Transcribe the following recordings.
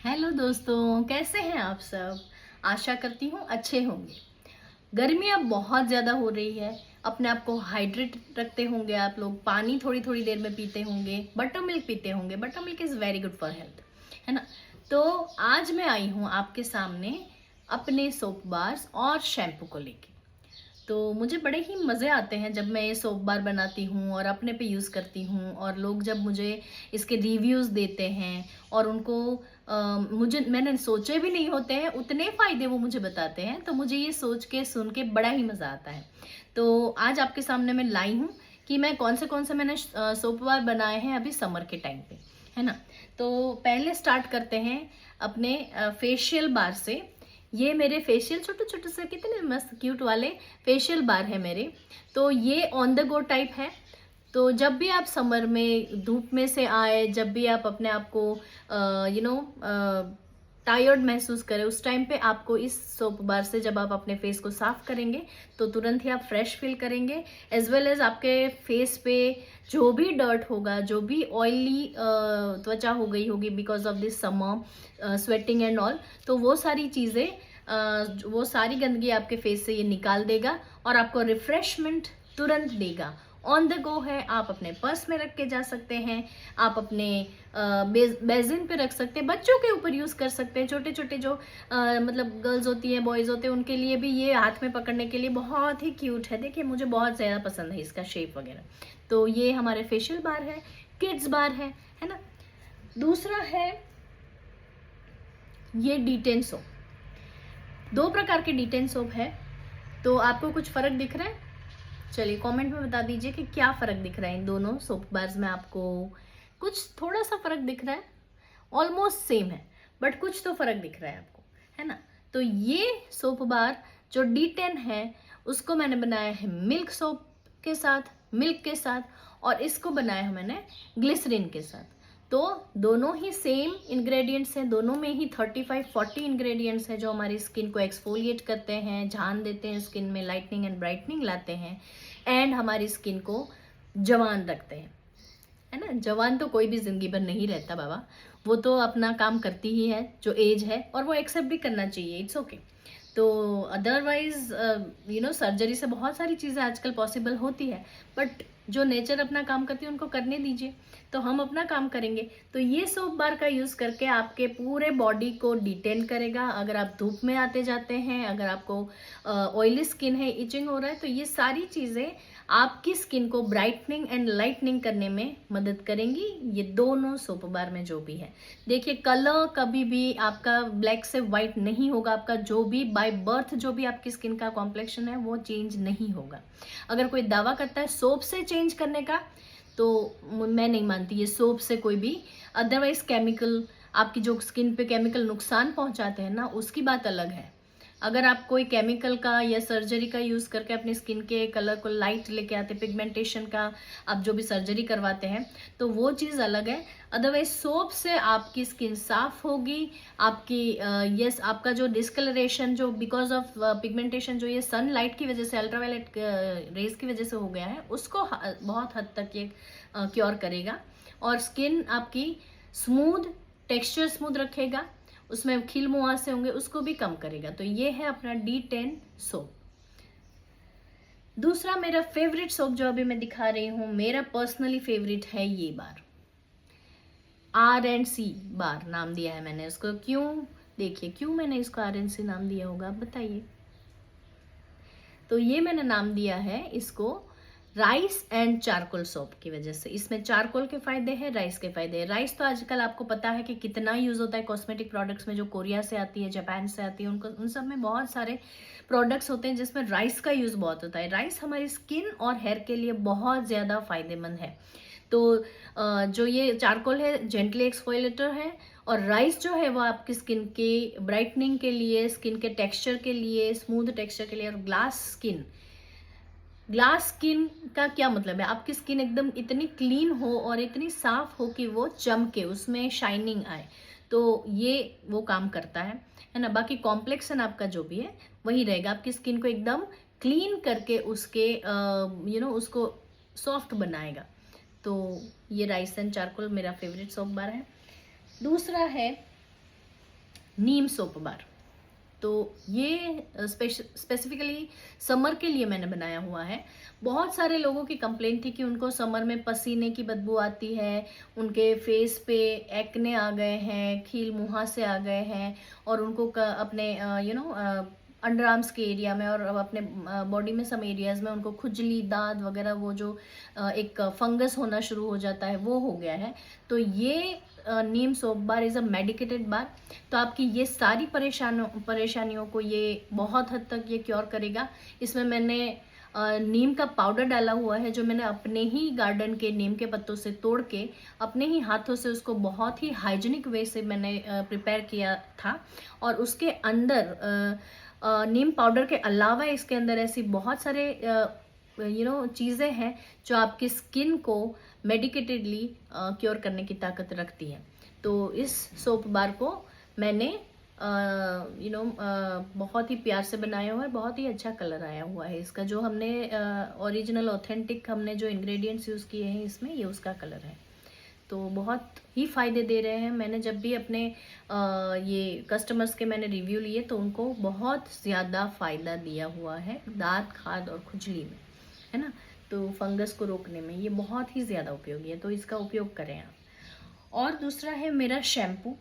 Hello दोस्तों, कैसे हैं आप सब। आशा करती हूँ अच्छे होंगे। गर्मी अब बहुत ज़्यादा हो रही है। अपने आप को हाइड्रेट रखते होंगे आप लोग, पानी थोड़ी थोड़ी देर में पीते होंगे, बटर मिल्क पीते होंगे। Butter milk is very good for health, है ना। तो आज मैं आई हूँ आपके सामने अपने सोप बार्स और शैम्पू को लेके। तो मुझे बड़े ही मज़े आते हैं जब मैं ये सोप बार बनाती हूँ और अपने पे यूज़ करती हूँ, और लोग जब मुझे इसके रिव्यूज़ देते हैं और उनको मुझे मैंने सोचे भी नहीं होते हैं उतने फ़ायदे वो मुझे बताते हैं, तो मुझे ये सोच के सुन के बड़ा ही मज़ा आता है। तो आज आपके सामने मैं लाई हूँ कि मैं कौन से मैंने सोप बार बनाए हैं अभी समर के टाइम पे, है ना। तो पहले स्टार्ट करते हैं अपने फेशियल बार से। ये मेरे फेशियल छोटे छोटे से कितने मस्त क्यूट वाले फेशियल बार है मेरे। तो ये ऑन द गो टाइप है। तो जब भी आप समर में धूप में से आए, जब भी आप अपने आप को टायर्ड महसूस करें, उस टाइम पे आपको इस सोप बार से जब आप अपने फेस को साफ करेंगे तो तुरंत ही आप फ्रेश फील करेंगे। एज वेल एज आपके फेस पे जो भी डर्ट होगा, जो भी ऑयली त्वचा हो गई होगी because of this summer sweating and all, तो वो सारी चीज़ें वो सारी गंदगी आपके फेस से ये निकाल देगा और आपको रिफ्रेशमेंट तुरंत देगा। ऑन द गो है, आप अपने पर्स में रख के जा सकते हैं, आप अपने बेसिन पे रख सकते हैं, बच्चों के ऊपर यूज़ कर सकते हैं। छोटे छोटे जो मतलब गर्ल्स होती हैं, बॉयज़ होते हैं, उनके लिए भी ये हाथ में पकड़ने के लिए बहुत ही क्यूट है। देखिए मुझे बहुत ज़्यादा पसंद है इसका शेप वगैरह। तो ये हमारे फेशियल बार है, किड्स बार है ना। दूसरा है ये डिटेन सोप। दो प्रकार के डिटेन सोप है। तो आपको कुछ फ़र्क दिख रहा है? चलिए कमेंट में बता दीजिए कि क्या फ़र्क दिख रहा है इन दोनों सोप बार्स में। आपको कुछ थोड़ा सा फ़र्क दिख रहा है? ऑलमोस्ट सेम है बट कुछ तो फ़र्क दिख रहा है आपको, है ना। तो ये सोप बार जो D10 है उसको मैंने बनाया है मिल्क सोप के साथ, मिल्क के साथ, और इसको बनाया है मैंने ग्लिसरीन के साथ। तो दोनों ही सेम इंग्रेडिएंट्स हैं, दोनों में ही 35-40 इंग्रेडिएंट्स हैं जो हमारी स्किन को एक्सफोलिएट करते हैं, जान देते हैं, स्किन में लाइटनिंग एंड ब्राइटनिंग लाते हैं, एंड हमारी स्किन को जवान रखते हैं, है ना। जवान तो कोई भी जिंदगी भर नहीं रहता बाबा, वो तो अपना काम करती ही है जो एज है, और वो एक्सेप्ट भी करना चाहिए, इट्स ओके। तो अदरवाइज सर्जरी से बहुत सारी चीज़ें आजकल पॉसिबल होती है, बट जो नेचर अपना काम करती है उनको करने दीजिए। तो हम अपना काम करेंगे। तो ये सोप बार का यूज़ करके आपके पूरे बॉडी को डिटेन करेगा। अगर आप धूप में आते जाते हैं, अगर आपको ऑयली स्किन है, इचिंग हो रहा है, तो ये सारी चीज़ें आपकी स्किन को ब्राइटनिंग एंड लाइटनिंग करने में मदद करेंगी। ये दोनों सोप बार में जो भी है, देखिए कलर कभी भी आपका ब्लैक से वाइट नहीं होगा। आपका जो भी बाय बर्थ जो भी आपकी स्किन का कॉम्प्लेक्शन है वो चेंज नहीं होगा। अगर कोई दावा करता है सोप से चेंज करने का, तो मैं नहीं मानती ये सोप से कोई भी। अदरवाइज केमिकल, आपकी जो स्किन पे केमिकल नुकसान पहुंचाते हैं ना, उसकी बात अलग है। अगर आप कोई केमिकल का या सर्जरी का यूज़ करके अपनी स्किन के कलर को लाइट लेके आते, पिगमेंटेशन का आप जो भी सर्जरी करवाते हैं, तो वो चीज़ अलग है। अदरवाइज सोप से आपकी स्किन साफ होगी। आपकी यस आपका जो डिस्कलरेशन जो बिकॉज ऑफ पिगमेंटेशन जो ये सनलाइट की वजह से, अल्ट्रावायलेट रेज की वजह से हो गया है, उसको बहुत हद तक ये क्योर करेगा, और स्किन आपकी स्मूथ, टेक्सचर स्मूथ रखेगा, उसमें खिल मुहासे होंगे उसको भी कम करेगा। तो ये है अपना D10 सोप। दूसरा मेरा फेवरेट सोप जो अभी मैं दिखा रही हूँ, मेरा पर्सनली फेवरेट है ये बार, R&C बार नाम दिया है मैंने इसको। क्यों? देखिए क्यों मैंने इसको R&C नाम दिया होगा, आप बताइए। तो ये मैंने नाम दिया है इसको राइस एंड चारकोल सोप की वजह से। इसमें चारकोल के फायदे हैं, राइस के फायदे हैं। राइस तो आजकल आपको पता है कि कितना यूज होता है कॉस्मेटिक प्रोडक्ट्स में, जो कोरिया से आती है, जापान से आती है, उनको उन सब में बहुत सारे प्रोडक्ट्स होते हैं जिसमें राइस का यूज बहुत होता है। राइस हमारी स्किन और हेयर के लिए बहुत ज्यादा फायदेमंद है। तो जो ये चारकोल है जेंटली एक्सफोलिएटर है, और राइस जो है वो आपकी स्किन के ब्राइटनिंग के लिए, स्किन के टेक्सचर के लिए, स्मूथ टेक्सचर के लिए। और ग्लास स्किन का क्या मतलब है? आपकी स्किन एकदम इतनी क्लीन हो और इतनी साफ हो कि वो चमके, उसमें शाइनिंग आए। तो ये वो काम करता है ना। बाकी कॉम्प्लेक्सन आपका जो भी है वही रहेगा, आपकी स्किन को एकदम क्लीन करके उसके उसको सॉफ्ट बनाएगा। तो ये राइस एंड चारकोल मेरा फेवरेट सोप बार है। दूसरा है नीम सोप बार। तो ये स्पेसिफिकली समर के लिए मैंने बनाया हुआ है। बहुत सारे लोगों की कंप्लेंट थी कि उनको समर में पसीने की बदबू आती है, उनके फेस पे एक्ने आ गए हैं, खील मुहासे आ गए हैं, और उनको अपने अंडर आर्म्स के एरिया में और अपने बॉडी में सम एरियाज में उनको खुजली, दाद वगैरह, वो जो एक फंगस होना शुरू हो जाता है, वो हो गया है। तो ये neem soap bar is a medicated bar. तो आपकी ये सारी परेशानियों को ये बहुत हद तक ये क्योर करेगा। इसमें मैंने नीम का पाउडर डाला हुआ है, जो मैंने अपने ही गार्डन के नीम के पत्तों से तोड़ के अपने ही हाथों से उसको बहुत ही हाइजीनिक वे से मैंने प्रिपेयर किया था। और उसके अंदर नीम पाउडर के अलावा इसके अंदर ऐसी बहुत सारे चीज़ें हैं जो आपकी स्किन को मेडिकेटेडली क्योर करने की ताकत रखती है। तो इस सोप बार को मैंने बहुत ही प्यार से बनाया हुआ है, बहुत ही अच्छा कलर आया हुआ है इसका। जो हमने ओरिजिनल ऑथेंटिक हमने जो इंग्रेडिएंट्स यूज़ किए हैं इसमें, ये उसका कलर है। तो बहुत ही फ़ायदे दे रहे हैं। मैंने जब भी अपने ये कस्टमर्स के मैंने रिव्यू लिए तो उनको बहुत ज़्यादा फ़ायदा दिया हुआ है दांत, खाद और खुजली में, है ना। तो फंगस को रोकने में ये बहुत ही ज़्यादा उपयोगी है, तो इसका उपयोग करें आप। और दूसरा है मेरा शैम्पू,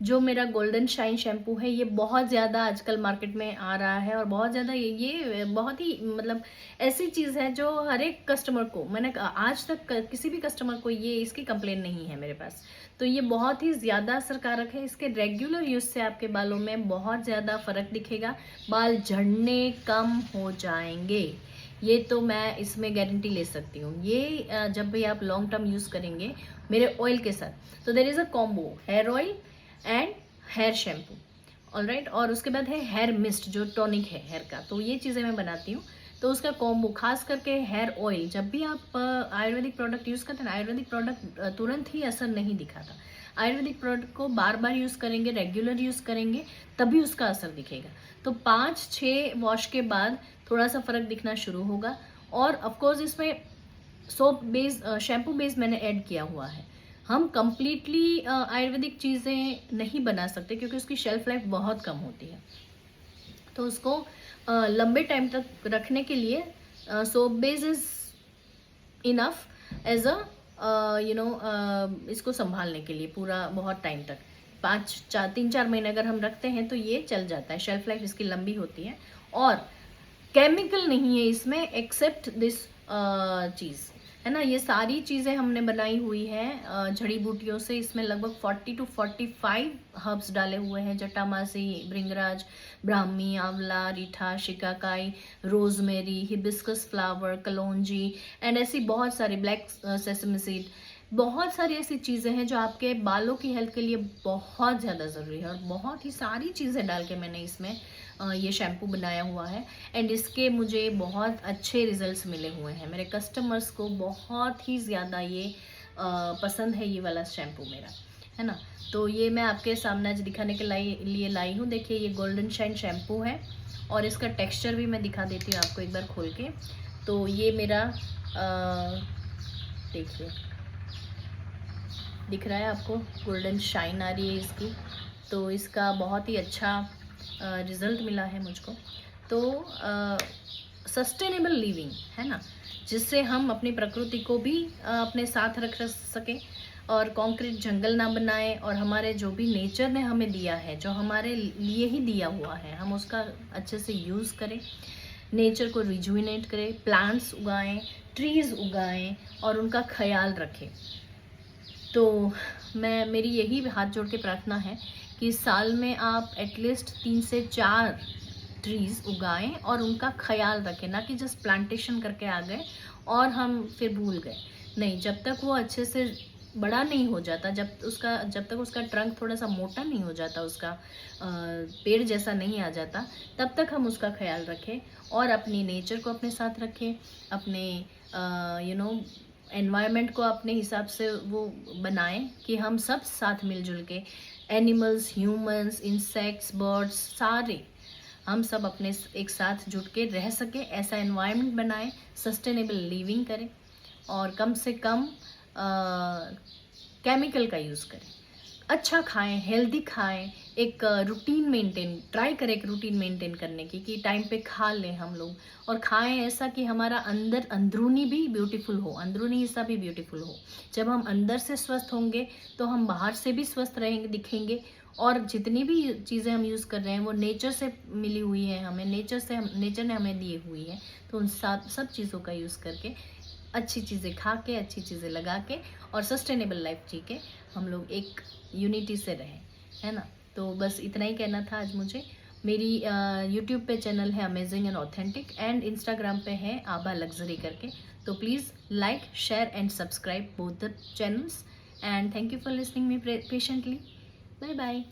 जो मेरा गोल्डन शाइन शैम्पू है। ये बहुत ज़्यादा आजकल मार्केट में आ रहा है और बहुत ज़्यादा ये बहुत ही मतलब ऐसी चीज़ है जो हर एक कस्टमर को, मैंने आज तक किसी भी कस्टमर को ये इसकी कंप्लेन नहीं है मेरे पास। तो ये बहुत ही ज़्यादा असरकारक है। इसके रेगुलर यूज़ से आपके बालों में बहुत ज़्यादा फ़र्क दिखेगा, बाल झड़ने कम हो जाएंगे। ये तो मैं इसमें गारंटी ले सकती हूँ। ये जब भी आप लॉन्ग टर्म यूज़ करेंगे मेरे ऑयल के साथ, तो there is a combo hair oil and hair shampoo, alright. और उसके बाद है हेयर मिस्ट, जो टॉनिक है हेयर का। तो ये चीज़ें मैं बनाती हूँ। तो उसका कॉम्बो, खास करके हेयर ऑयल, जब भी आप आयुर्वेदिक प्रोडक्ट यूज़ करते हैं ना, आयुर्वेदिक प्रोडक्ट तुरंत ही असर नहीं दिखाता। आयुर्वेदिक प्रोडक्ट को बार बार यूज़ करेंगे, रेगुलर यूज़ करेंगे, तभी उसका असर दिखेगा। तो 5-6 वॉश के बाद थोड़ा सा फ़र्क दिखना शुरू होगा। और ऑफकोर्स इसमें सोप बेस, शैम्पू बेस मैंने ऐड किया हुआ है। हम कंप्लीटली आयुर्वेदिक चीज़ें नहीं बना सकते क्योंकि उसकी शेल्फ लाइफ बहुत कम होती है। तो उसको लंबे टाइम तक रखने के लिए soap base is enough as a इसको संभालने के लिए पूरा बहुत टाइम तक, 3-4 महीने अगर हम रखते हैं तो ये चल जाता है। शेल्फ लाइफ इसकी लंबी होती है। और केमिकल नहीं है इसमें एक्सेप्ट दिस चीज़, है ना। ये सारी चीज़ें हमने बनाई हुई है जड़ी बूटियों से। इसमें लगभग 40 to 45 हर्ब्स डाले हुए हैं, जटामासी, bhringraj, brahmi, amla, reetha, shikakai, rosemary, hibiscus flower, kalonji, and ऐसी बहुत सारी, ब्लैक सेसमी सीड, बहुत सारी ऐसी चीज़ें हैं जो आपके बालों की हेल्थ के लिए बहुत ज़्यादा ज़रूरी है। और बहुत ही सारी चीज़ें डाल के मैंने इसमें ये शैम्पू बनाया हुआ है। एंड इसके मुझे बहुत अच्छे रिजल्ट्स मिले हुए हैं। मेरे कस्टमर्स को बहुत ही ज़्यादा ये पसंद है, ये वाला शैम्पू मेरा, है ना। तो ये मैं आपके सामने आज दिखाने के लिए लाई हूँ। देखिए, ये गोल्डन शाइन शैम्पू है और इसका टेक्स्चर भी मैं दिखा देती हूँ आपको एक बार खोल के। तो ये मेरा देखिए, दिख रहा है आपको, गोल्डन शाइन आ रही है इसकी। तो इसका बहुत ही अच्छा रिज़ल्ट मिला है मुझको। तो सस्टेनेबल लिविंग, है ना, जिससे हम अपनी प्रकृति को भी अपने साथ रख सकें और कंक्रीट जंगल ना बनाएं, और हमारे जो भी नेचर ने हमें दिया है, जो हमारे लिए ही दिया हुआ है, हम उसका अच्छे से यूज़ करें, नेचर को रिजुविनेट करें, प्लांट्स उगाएं, ट्रीज़ उगाएं और उनका ख्याल रखें। तो मेरी यही हाथ जोड़ के प्रार्थना है कि साल में आप एटलीस्ट 3 से 4 ट्रीज़ उगाएं और उनका ख्याल रखें, ना कि जस्ट प्लांटेशन करके आ गए और हम फिर भूल गए। नहीं, जब तक वो अच्छे से बड़ा नहीं हो जाता, जब तक उसका ट्रंक थोड़ा सा मोटा नहीं हो जाता, उसका पेड़ जैसा नहीं आ जाता, तब तक हम उसका ख्याल रखें और अपनी नेचर को अपने साथ रखें, अपने एनवायरनमेंट को अपने हिसाब से वो बनाएं कि हम सब साथ मिलजुल के, एनिमल्स, ह्यूमंस, इंसेक्ट्स, बर्ड्स, सारे हम सब अपने एक साथ जुट के रह सके, ऐसा एनवायरनमेंट बनाएं, सस्टेनेबल लिविंग करें और कम से कम केमिकल का यूज़ करें। अच्छा खाएं, हेल्दी खाएं, एक रूटीन मेंटेन ट्राई करें, एक रूटीन मेंटेन करने की, कि टाइम पे खा लें हम लोग, और खाएं ऐसा कि हमारा अंदरूनी भी ब्यूटीफुल हो, अंदरूनी हिस्सा भी ब्यूटीफुल हो। जब हम अंदर से स्वस्थ होंगे तो हम बाहर से भी स्वस्थ रहेंगे, दिखेंगे। और जितनी भी चीज़ें हम यूज़ कर रहे हैं वो नेचर से मिली हुई है, हमें नेचर ने हमें दी हुई है। तो उन सब चीज़ों का यूज़ करके, अच्छी चीज़ें खा के, अच्छी चीज़ें लगा के और सस्टेनेबल लाइफ जी के हम लोग एक यूनिटी से रहें, है ना। तो बस इतना ही कहना था आज मुझे। मेरी यूट्यूब पे चैनल है amazing and authentic, and Instagram पे है आभा लग्जरी करके। तो please like, share and subscribe both the channels, and thank you for listening me patiently. Bye bye.